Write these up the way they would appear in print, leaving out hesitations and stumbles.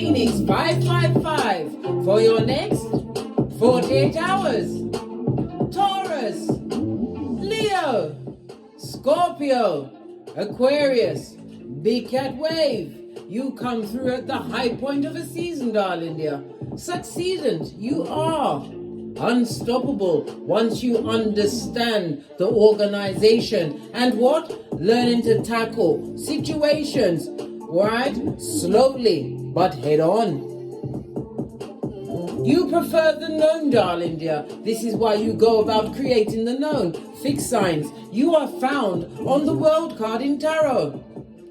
Phoenix 555 for your next 48 hours. Taurus, Leo, Scorpio, Aquarius, Big Cat Wave. You come through at the high point of a season, darling dear. Succeedant, you are unstoppable once you understand the organization and what? Learning to tackle situations, right? Slowly, but head on. You prefer the known, darling dear. This is why you go about creating the known. Fixed signs. You are found on the World card in Tarot.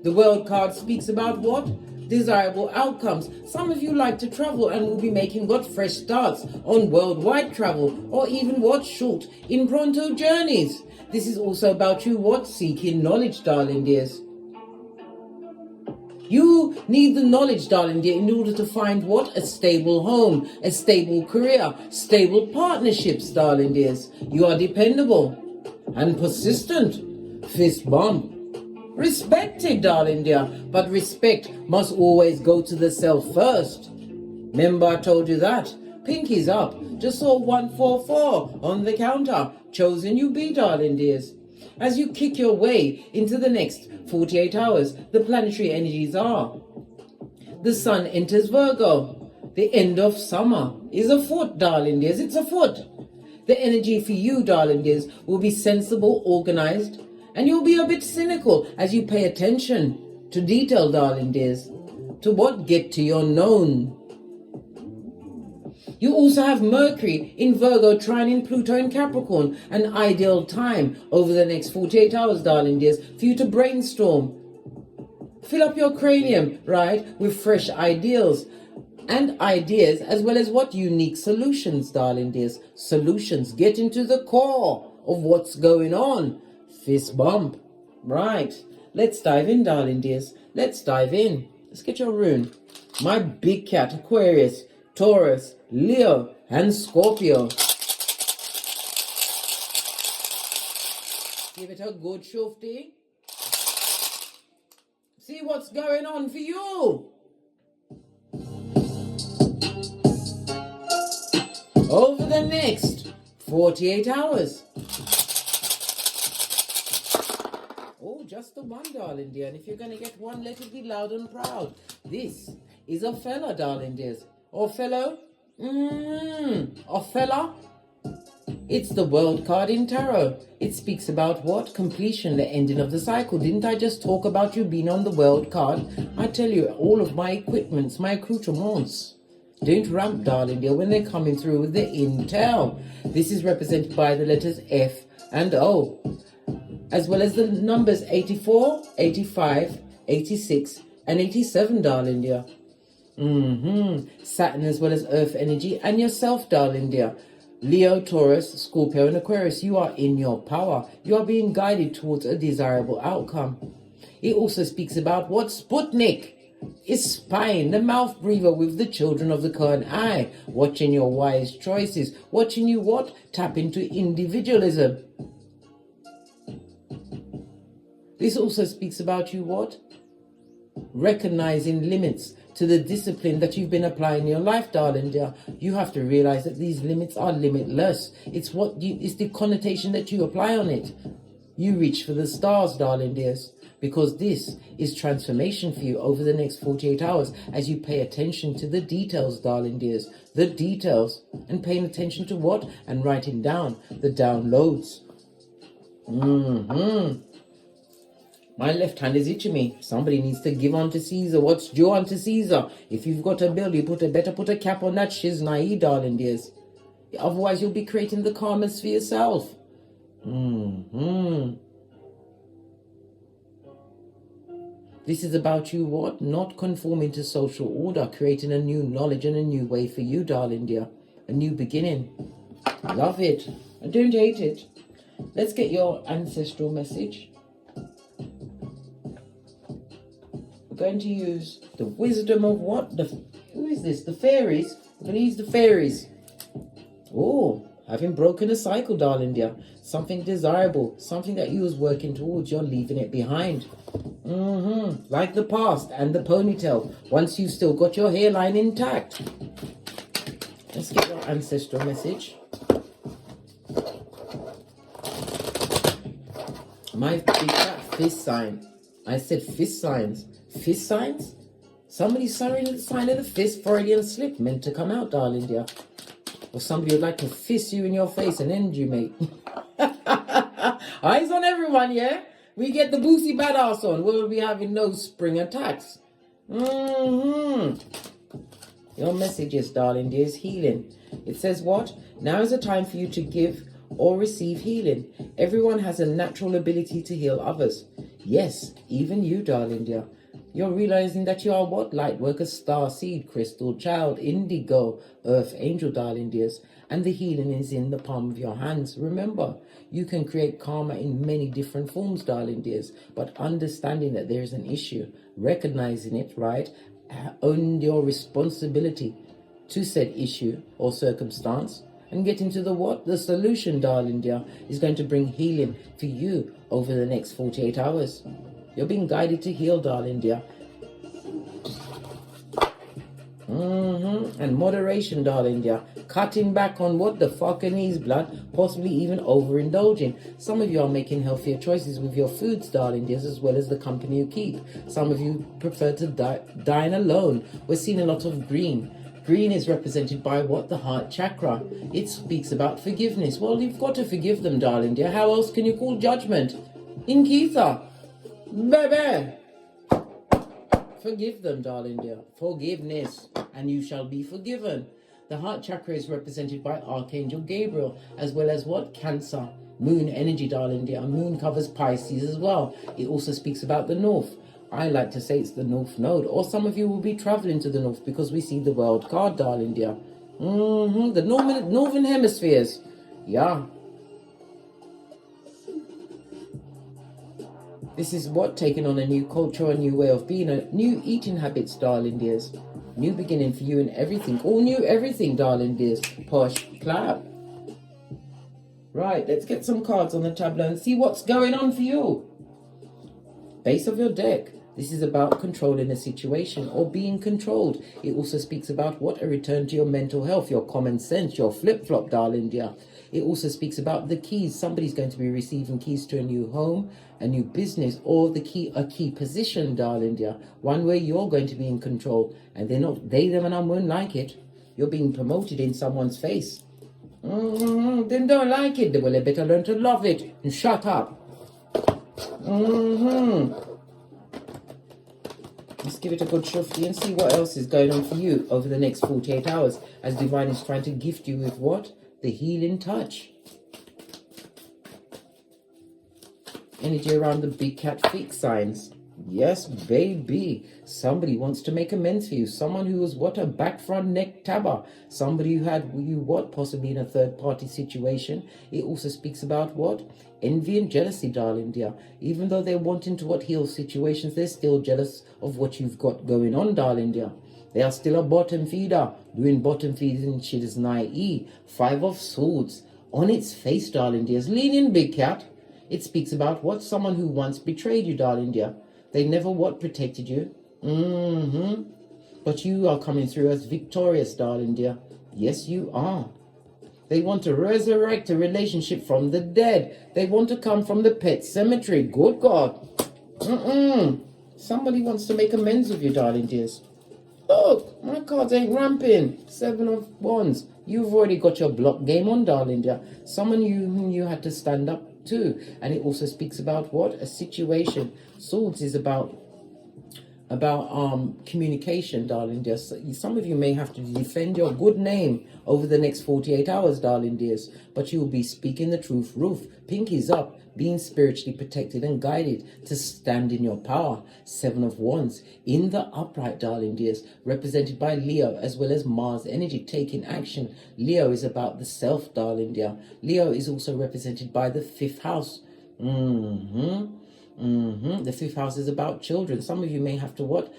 The World card speaks about what? Desirable outcomes. Some of you like to travel and will be making what? Fresh starts on worldwide travel, or even what? Short, impromptu journeys. This is also about you what? Seeking knowledge, darling dears. You need the knowledge, darling dear, in order to find what? A stable home, a stable career, stable partnerships, darling dears. You are dependable and persistent. Fist bump. Respected, darling dear, but respect must always go to the self first. Remember I told you that? Pinkies up. Just saw 144 on the counter. Chosen you be, darling dears. As you kick your way into the next 48 hours, the planetary energies are. The sun enters Virgo. The end of summer is afoot, darling dears. It's afoot. The energy for you, darling dears, will be sensible, organized, and you'll be a bit cynical as you pay attention to detail, darling dears, to what? Get to your known. You also have Mercury in Virgo trining Pluto in Capricorn, an ideal time over the next 48 hours, darling dears, for you to brainstorm. Fill up your cranium, right, with fresh ideals and ideas, as well as what? Unique solutions, darling dears. Solutions. Get into the core of what's going on. Fist bump. Right. Let's dive in, darling dears. Let's dive in. Let's get your rune. My big cat, Aquarius, Taurus, Leo, and Scorpio. Give it a good shufty. See what's going on for you. Over the next 48 hours. Oh, just the one, darling dear. And if you're going to get one, let it be loud and proud. This is a fella, darling dears. Or fellow? Or fella? It's the World card in Tarot. It speaks about what? Completion, the ending of the cycle. Didn't I just talk about you being on the World card? I tell you, all of my equipments, my accoutrements, don't ramp, darling dear, when they're coming through with the intel. This is represented by the letters F and O, as well as the numbers 84, 85, 86, and 87, darling dear. Saturn as well as Earth energy, and yourself, darling dear. Leo, Taurus, Scorpio, and Aquarius, you are in your power. You are being guided towards a desirable outcome. It also speaks about what? Sputnik is spying, the mouth breather with the children of the current eye, watching your wise choices, watching you what? Tap into individualism. This also speaks about you what? Recognizing limits to the discipline that you've been applying in your life, darling dear. You have to realize that these limits are limitless. It's the connotation that you apply on it. You reach for the stars, darling dears, because this is transformation for you over the next 48 hours as you pay attention to the details, darling dears. The details. And paying attention to what? And writing down the downloads. My left hand is itching me. Somebody needs to give unto Caesar what's due unto Caesar. If you've got a bill, you better put a cap on that shiznai, darling dears. Otherwise, you'll be creating the karmas for yourself. This is about you what? Not conforming to social order, creating a new knowledge and a new way for you, darling dear. A new beginning. Love it. I don't hate it. Let's get your ancestral message. We're going to use the wisdom of what? Who is this? The fairies. We're going to use the fairies. Oh, having broken a cycle, darling dear. Something desirable. Something that you was working towards. You're leaving it behind. Like the past and the ponytail, once you've still got your hairline intact. Let's get your ancestral message. My big fat fist sign. I said fist signs. Fist signs? Somebody's signing the sign of the fist, Freudian slip, meant to come out, darling dear. Or somebody would like to fist you in your face and end you, mate. Eyes on everyone, yeah? We get the Boosie Badass on. We'll be having no spring attacks. Your message is, darling dear, is healing. It says what? Now is the time for you to give or receive healing. Everyone has a natural ability to heal others. Yes, even you, darling dear. You're realizing that you are what? Light worker, star, seed, crystal, child, indigo, earth, angel, darling dears. And the healing is in the palm of your hands. Remember, you can create karma in many different forms, darling dears. But understanding that there is an issue, recognizing it, right? Own your responsibility to said issue or circumstance. And getting to the what? The solution, darling dear, is going to bring healing for you over the next 48 hours. You're being guided to heal, darling dear. And moderation, darling dear. Cutting back on what the fucking is, blood. Possibly even overindulging. Some of you are making healthier choices with your foods, darling dears, as well as the company you keep. Some of you prefer to dine alone. We're seeing a lot of green. Green is represented by what? The heart chakra. It speaks about forgiveness. Well, you've got to forgive them, darling dear. How else can you call judgment? In Keitha. Baby. Forgive them, darling dear. Forgiveness, and you shall be forgiven. The heart chakra is represented by Archangel Gabriel, as well as what? Cancer. Moon energy, darling dear. Moon covers Pisces as well. It also speaks about the north. I like to say it's the North Node. Or some of you will be traveling to the north because we see the world card, darling dear. The northern hemispheres. Yeah. This is what? Taking on a new culture, a new way of being, a new eating habits, darling dears. New beginning for you and everything. All new everything, darling dears. Posh clap. Right, let's get some cards on the tableau and see what's going on for you. Base of your deck. This is about controlling a situation or being controlled. It also speaks about what? A return to your mental health, your common sense, your flip-flop, darling dear. It also speaks about the keys. Somebody's going to be receiving keys to a new home, a new business, or a key position, darling dear. One where you're going to be in control, and they, them, and I won't like it. You're being promoted in someone's face. They don't like it. Well, they better learn to love it and shut up. Let's give it a good shufty and see what else is going on for you over the next 48 hours as Divine is trying to gift you with what? The healing touch. Energy around the big cat feet signs. Yes, baby. Somebody wants to make amends for you. Someone who was what? A back front neck tabber. Somebody who had you what? Possibly in a third party situation. It also speaks about what? Envy and jealousy, darling dear. Even though they're wanting to what? Heal situations, they're still jealous of what you've got going on, darling dear. They are still a bottom feeder. Doing bottom feeding shit is naive. 5 of Swords. On its face, darling dears. Lean in, big cat. It speaks about what? Someone who once betrayed you, darling dear. They never what? Protected you. But you are coming through as victorious, darling dear. Yes, you are. They want to resurrect a relationship from the dead. They want to come from the pet cemetery. Good God. Somebody wants to make amends with you, darling dears. Look, my cards ain't ramping. 7 of Wands. You've already got your block game on, darling dear. Someone whom you had to stand up to. And it also speaks about what? A situation. Swords is about communication, darling dear. Some of you may have to defend your good name over the next 48 hours, darling dears. But you will be speaking the truth. Roof, pinkies up, being spiritually protected and guided to stand in your power. 7 of Wands in the upright, darling dears, represented by Leo as well as Mars energy, taking action. Leo is about the self, darling dear. Leo is also represented by the 5th house. The 5th house is about children. Some of you may have to what?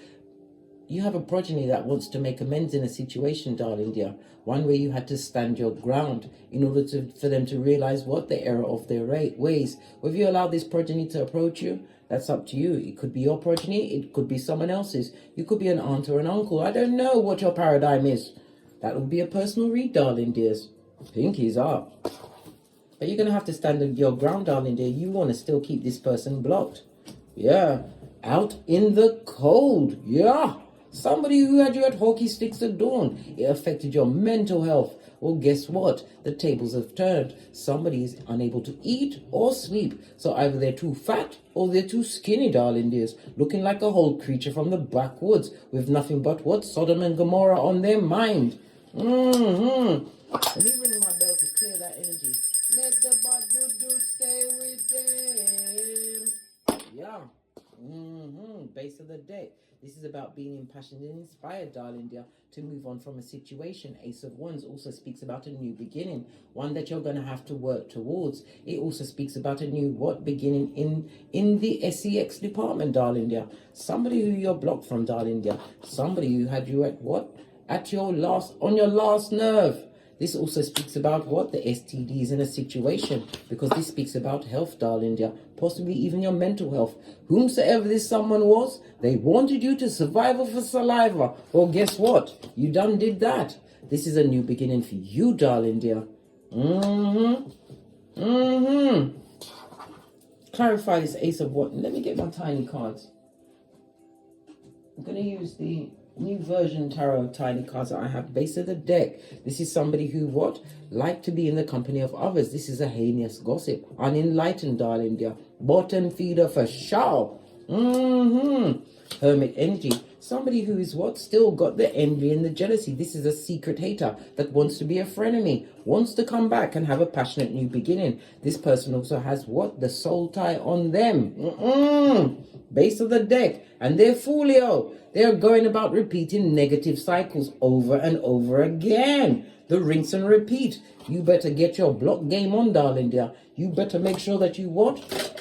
you have a progeny that wants to make amends in a situation, darling dear. One where you had to stand your ground in order for them to realize what the error of their ways. Whether you allow this progeny to approach you, that's up to you. It could be your progeny. It could be someone else's. You could be an aunt or an uncle. I don't know what your paradigm is. That will be a personal read, darling dears. Pinkies up. But you're going to have to stand your ground, darling dear. You want to still keep this person blocked. Yeah. Out in the cold. Yeah. Somebody who had you at hockey sticks at dawn. It affected your mental health. Well, guess what? The tables have turned. Somebody is unable to eat or sleep. So either they're too fat or they're too skinny, darling dears. Looking like a whole creature from the backwoods with nothing but what? Sodom and Gomorrah on their mind. Let me ring my bell to clear that energy. Let the bad juju stay with them. Yeah. Base of the deck. This is about being impassioned and inspired, darling dear, to move on from a situation. Ace of Wands also speaks about a new beginning, one that you're going to have to work towards. It also speaks about a new beginning in the SEX department, darling dear. Somebody who you're blocked from, darling dear. Somebody who had you at on your last nerve. This also speaks about the STDs in a situation, because this speaks about health, darling dear, possibly even your mental health. Whomsoever this someone was, they wanted you to survive for saliva. Well, guess what? You done did that. This is a new beginning for you, darling dear. Clarify this Ace of Wands. Let me get my tiny cards. I'm going to use the new version tarot tiny cards that I have. Base of the deck. This is somebody who like to be in the company of others. This is a heinous gossip, unenlightened, darling dear. Bottom feeder for sure. Hermit energy. Somebody who is still got the envy and the jealousy. This is a secret hater that wants to be a frenemy, wants to come back and have a passionate new beginning. This person also has the soul tie on them. Base of the deck. And they're folio. They're going about repeating negative cycles over and over again. The rinse and repeat. You better get your block game on, darling dear. You better make sure that you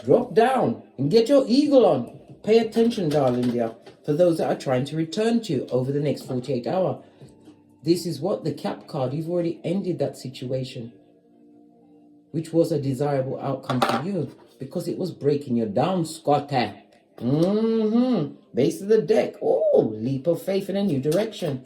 drop down and get your eagle on. Pay attention, darling dear, for those that are trying to return to you over the next 48 hours. This is the cap card. You've already ended that situation, which was a desirable outcome for you, because it was breaking you down, Scotty. Base of the deck. Oh, leap of faith in a new direction.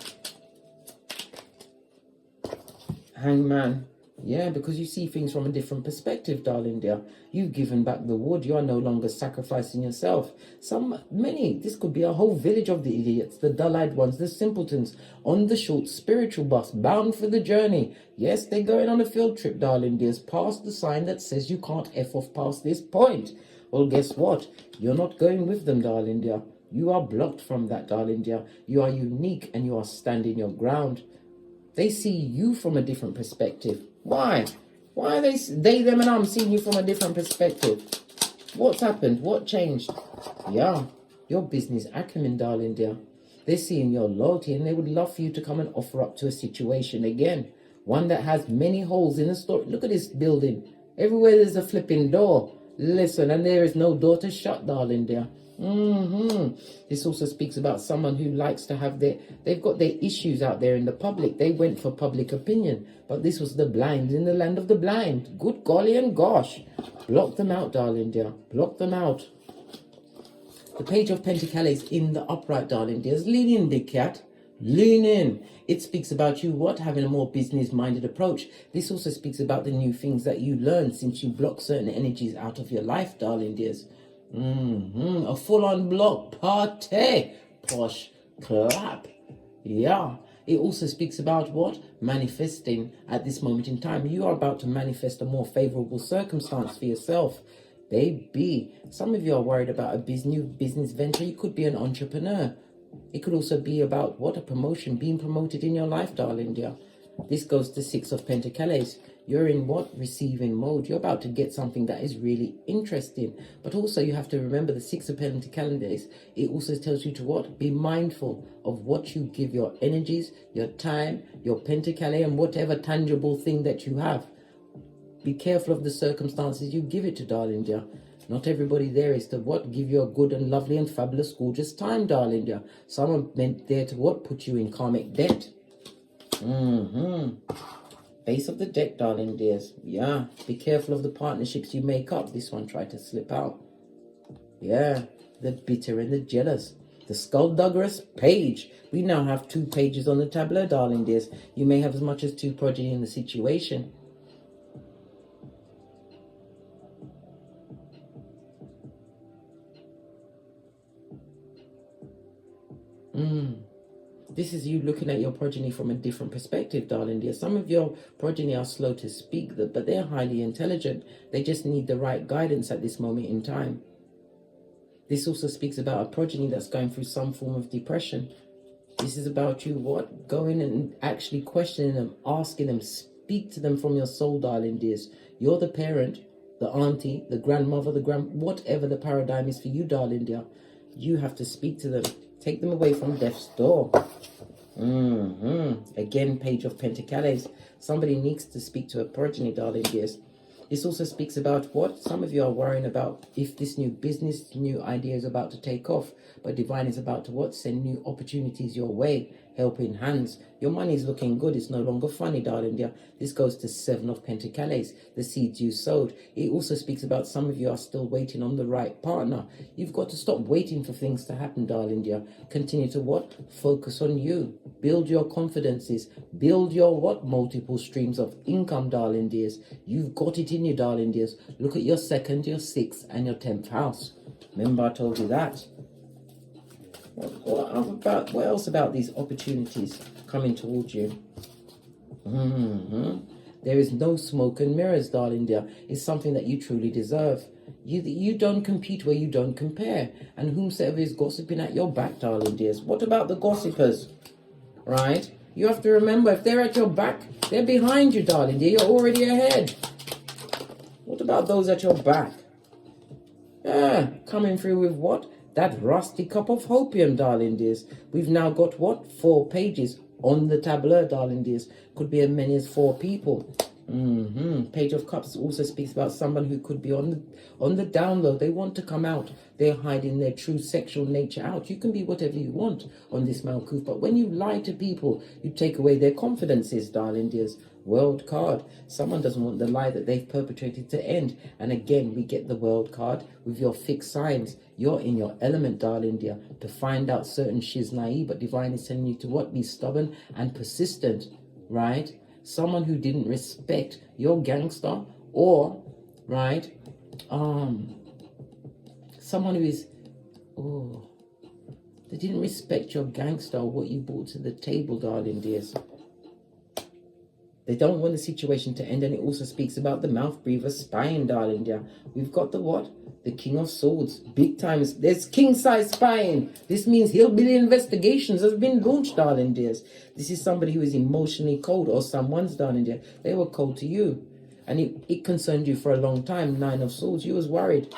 Hangman. Yeah, because you see things from a different perspective, darling dear. You've given back the wood. You are no longer sacrificing yourself. This could be a whole village of the idiots, the dull-eyed ones, the simpletons, on the short spiritual bus, bound for the journey. Yes, they're going on a field trip, darling dears, past the sign that says you can't F off past this point. Well, guess what? You're not going with them, darling dear. You are blocked from that, darling dear. You are unique and you are standing your ground. They see you from a different perspective. Why? Why are they, them and I'm seeing you from a different perspective? What's happened? What changed? Yeah, your business acumen, darling dear. They're seeing your loyalty and they would love for you to come and offer up to a situation again. One that has many holes in the story. Look at this building. Everywhere there's a flipping door. Listen, and there is no door to shut, darling dear. This also speaks about someone who likes to have they've got their issues out there in the public. They went for public opinion, but this was the blind in the land of the blind. Good golly and gosh. Block them out, darling dear. Block them out. The Page of Pentacles in the upright, darling dears. Lean in, big cat. Lean in. It speaks about you having a more business-minded approach. This also speaks about the new things that you learned since you blocked certain energies out of your life, darling dears. A full-on block party. Posh clap. Yeah. It also speaks about manifesting at this moment in time. You are about to manifest a more favorable circumstance for yourself. Baby, some of you are worried about a new business venture. You could be an entrepreneur. It could also be about a promotion, being promoted in your life, darling dear. This goes to Six of Pentacles. You're in receiving mode. You're about to get something that is really interesting. But also you have to remember the Six of Pentacles. It also tells you to be mindful of what you give your energies, your time, your pentacle, and whatever tangible thing that you have. Be careful of the circumstances you give it to, darling dear. Not everybody there is to what? Give you a good and lovely and fabulous, gorgeous time, darling dear. Some are meant there to what? Put you in karmic debt. Base of the deck, darling dears. Yeah, be careful of the partnerships you make up. This one tried to slip out. Yeah, the bitter and the jealous. The skullduggerous page. We now have 2 pages on the tableau, darling dears. You may have as much as 2 progeny in the situation. This is you looking at your progeny from a different perspective, darling dear. Some of your progeny are slow to speak, but they're highly intelligent. They just need the right guidance at this moment in time. This also speaks about a progeny that's going through some form of depression. This is about you, what? Going and actually questioning them, asking them, speak to them from your soul, darling dears. You're the parent, the auntie, the grandmother, whatever the paradigm is for you, darling dear. You have to speak to them. Take them away from death's door. Again, Page of Pentacles. Somebody needs to speak to a progeny, darling dears. This also speaks about what? Some of you are worrying about if this new business, new idea is about to take off. But Divine is about to what? Send new opportunities your way. Helping hands. Your money is looking good. It's no longer funny, darling dear. This goes to 7 of Pentacles. The seeds you sowed. It also speaks about some of you are still waiting on the right partner. You've got to stop waiting for things to happen, darling dear. Continue to what? Focus on you. Build your confidences. Build your what? Multiple streams of income, darling dears. You've got it in you, darling dears. Look at your 2nd, your 6th, and your 10th house. Remember I told you that. What else about these opportunities coming towards you? There is no smoke and mirrors, darling dear. It's something that you truly deserve. You don't compete where you don't compare. And whomsoever is gossiping at your back, darling dears. What about the gossipers? Right? You have to remember, if they're at your back, they're behind you, darling dear. You're already ahead. What about those at your back? Coming through with what? That rusty cup of hopium, darling dears. We've now got what? 4 pages on the tableau, darling dears. Could be as many as 4 people. Page of Cups also speaks about someone who could be on the down low. They want to come out. They're hiding their true sexual nature out. You can be whatever you want on this Malkuth, but when you lie to people, you take away their confidences, darling dears. World card. Someone doesn't want the lie that they've perpetrated to end. And again, we get the World card with your fixed signs. You're in your element, darling dear, to find out certain shiznai, but Divine is telling you to what? Be stubborn and persistent, right? Someone who didn't respect your gangster, or, right, someone who is, they didn't respect your gangster or what you brought to the table, darling dears. They don't want the situation to end, and it also speaks about the mouth breather spying, darling dear. We've got the what? The King of Swords. Big time. There's king-size spying. This means hillbilly investigations have been launched, darling dears. This is somebody who is emotionally cold, or someone's, darling dear. They were cold to you. And it concerned you for a long time. 9 of Swords. You was worried.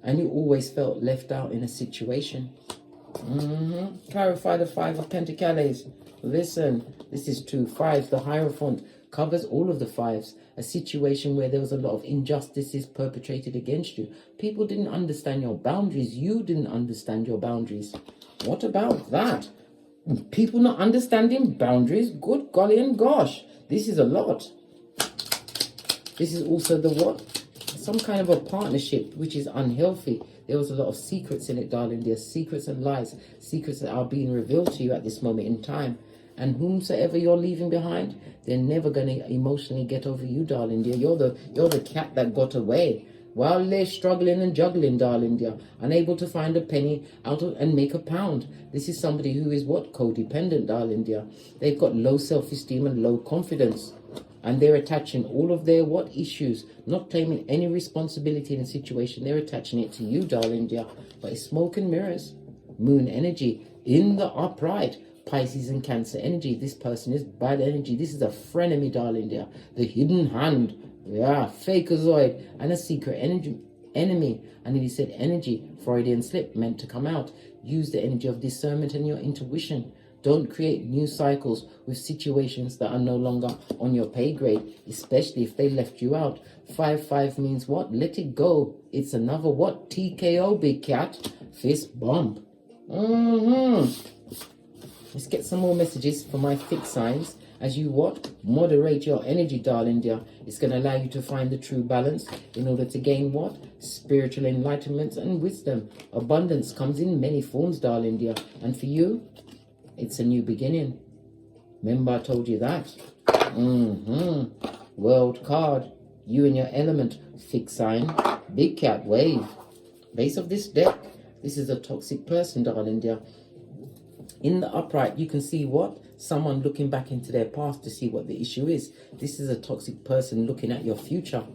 And you always felt left out in a situation. Clarify the 5 of Pentacles. Listen, this is 2 5s. The Hierophant covers all of the 5s. A situation where there was a lot of injustices perpetrated against you. People didn't understand your boundaries. You didn't understand your boundaries. What about that? People not understanding boundaries? Good golly and gosh. This is a lot. This is also the what? Some kind of a partnership which is unhealthy. There was a lot of secrets in it, darling. There's secrets and lies. Secrets that are being revealed to you at this moment in time. And whomsoever you're leaving behind, they're never going to emotionally get over you, darling dear. You're the cat that got away. While they're struggling and juggling, darling dear, unable to find a penny and make a pound. This is somebody who is what? Codependent, darling dear. They've got low self-esteem and low confidence. And they're attaching all of their what? Issues, not claiming any responsibility in the situation. They're attaching it to you, darling dear. But it's smoke and mirrors. Moon energy in the upright. Pisces and Cancer energy. This person is bad energy. This is a frenemy, darling dear. The hidden hand. Yeah, fakeazoid. And a secret enemy. And if you said energy, Freudian slip, meant to come out. Use the energy of discernment and your intuition. Don't create new cycles with situations that are no longer on your pay grade, especially if they left you out. 5-5 means what? Let it go. It's another what? TKO, big cat. Fist bump. Let's get some more messages for my fixed signs. As you what? Moderate your energy, darling dear. It's going to allow you to find the true balance in order to gain what? Spiritual enlightenment and wisdom. Abundance comes in many forms, darling dear. And for you, it's a new beginning. Remember I told you that? World card. You and your element. Fixed sign. Big cat wave. Base of this deck. This is a toxic person, darling dear. In the upright, you can see what? Someone looking back into their past to see what the issue is. This is a toxic person looking at your future,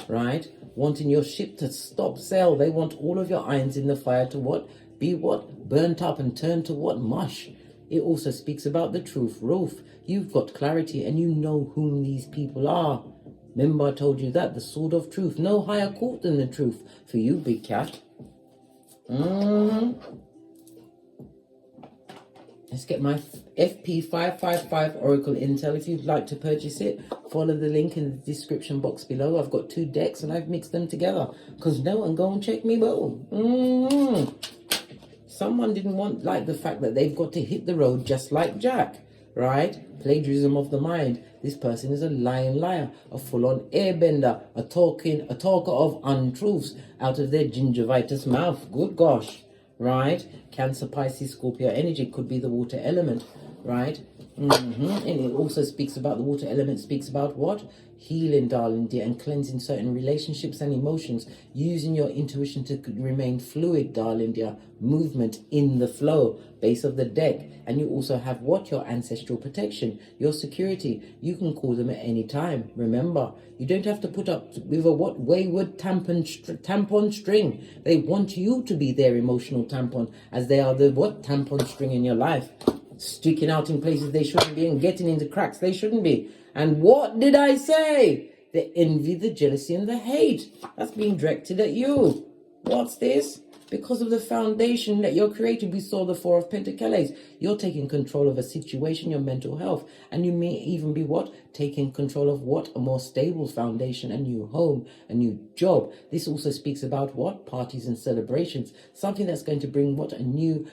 right? Wanting your ship to stop sail. They want all of your irons in the fire to what? Be what? Burnt up and turned to what? Mush. It also speaks about the truth. Roof. You've got clarity and you know whom these people are. Remember I told you that? The sword of truth. No higher court than the truth. For you, big cat. Let's get my FP555 Oracle Intel. If you'd like to purchase it, follow the link in the description box below. I've got 2 decks and I've mixed them together. Because no one go and check me, boo. Someone didn't like the fact that they've got to hit the road just like Jack, right? Plagiarism of the mind. This person is a lying liar, a full-on airbender, a talker of untruths out of their gingivitis mouth. Good gosh. Right? Cancer, Pisces, Scorpio energy could be the water element, right? And it also speaks about the water element, speaks about what? Healing, darling dear, and cleansing certain relationships and emotions, using your intuition to remain fluid, darling dear, movement in the flow, base of the deck. And you also have what? Your ancestral protection, your security. You can call them at any time. Remember, you don't have to put up with a what? Wayward tampon string. They want you to be their emotional tampon, as they are the what? Tampon string in your life. Sticking out in places they shouldn't be and getting into cracks they shouldn't be. And what did I say? The envy, the jealousy, and the hate. That's being directed at you. What's this? Because of the foundation that you're creating, we saw the 4 of Pentacles. You're taking control of a situation, your mental health. And you may even be what? Taking control of what? A more stable foundation, a new home, a new job. This also speaks about what? Parties and celebrations. Something that's going to bring what? A new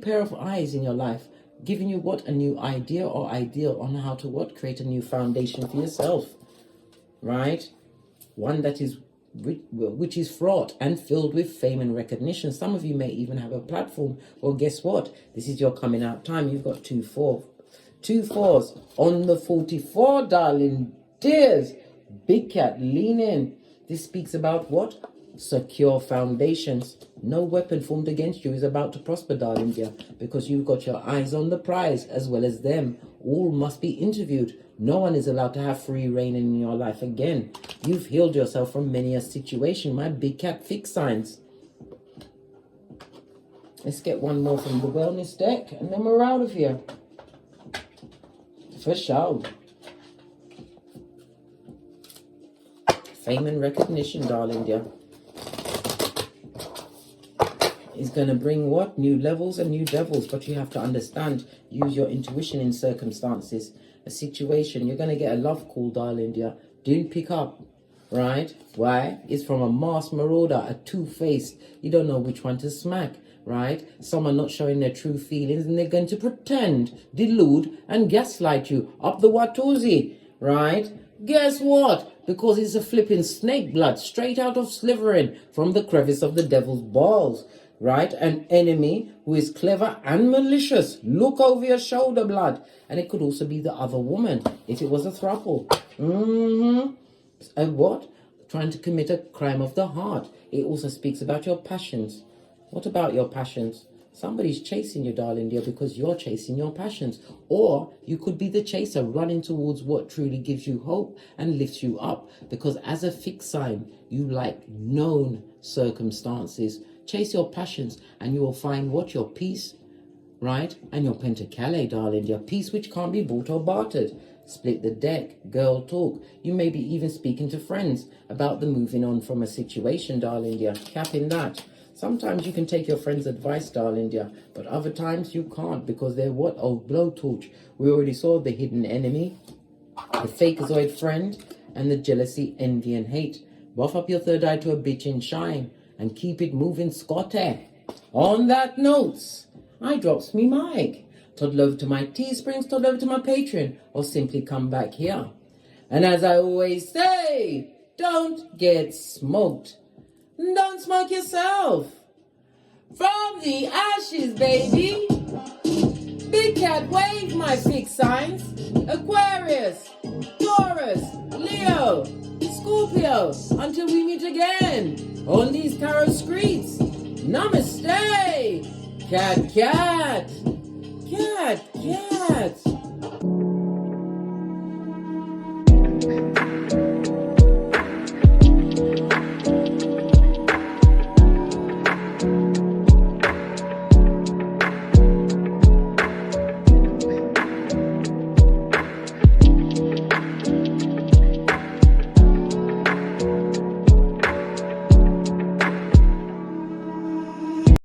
pair of eyes in your life. Giving you what? A new idea or ideal on how to what? Create a new foundation for yourself. Right? One that is which is fraught and filled with fame and recognition. Some of you may even have a platform. Well, guess what? This is your coming out time. You've got 2 4s on the 44, darling dears. Big cat, lean in. This speaks about what? Secure foundations. No weapon formed against you is about to prosper, darling dear, because you've got your eyes on the prize as well as them. All must be interviewed. No one is allowed to have free reign in your life again. You've healed yourself from many a situation, my big cat fixed signs. Let's get one more from the wellness deck and then we're out of here. For sure. Fame and recognition, darling dear, is going to bring what? New levels and new devils. But you have to understand, use your intuition in circumstances. A situation, you're going to get a love call, darling dear. Didn't pick up, right? Why? It's from a masked marauder, a two-faced. You don't know which one to smack, right? Someone not showing their true feelings and they're going to pretend, delude and gaslight you up the Watusi, right? Guess what? Because it's a flipping snake blood straight out of Slytherin from the crevice of the devil's balls. Right? An enemy who is clever and malicious. Look over your shoulder, blood. And it could also be the other woman if it was a throuple. And what? Trying to commit a crime of the heart. It also speaks about your passions. What about your passions? Somebody's chasing you, darling dear, because you're chasing your passions. Or you could be the chaser running towards what truly gives you hope and lifts you up. Because as a fixed sign, you like known circumstances. Chase your passions and you will find what? Your peace, right? And your pentacale, darling. Your peace which can't be bought or bartered. Split the deck. Girl talk. You may be even speaking to friends about the moving on from a situation, darling dear. Capping that. Sometimes you can take your friend's advice, darling dear, but other times you can't because they're what? Oh, blowtorch. We already saw the hidden enemy, the fakeazoid friend, and the jealousy, envy, and hate. Buff up your third eye to a bitch and shine and keep it moving, Scotty. On that note, I drops me mic. Toddle over to my Teesprings, toddle over to my Patreon, or simply come back here. And as I always say, don't get smoked. Don't smoke yourself. From the ashes, baby. Big cat wave, my fixed signs. Aquarius, Taurus, Leo, Scorpio. Until we meet again on these tarot streets. Namaste. Cat, cat. Cat, cat.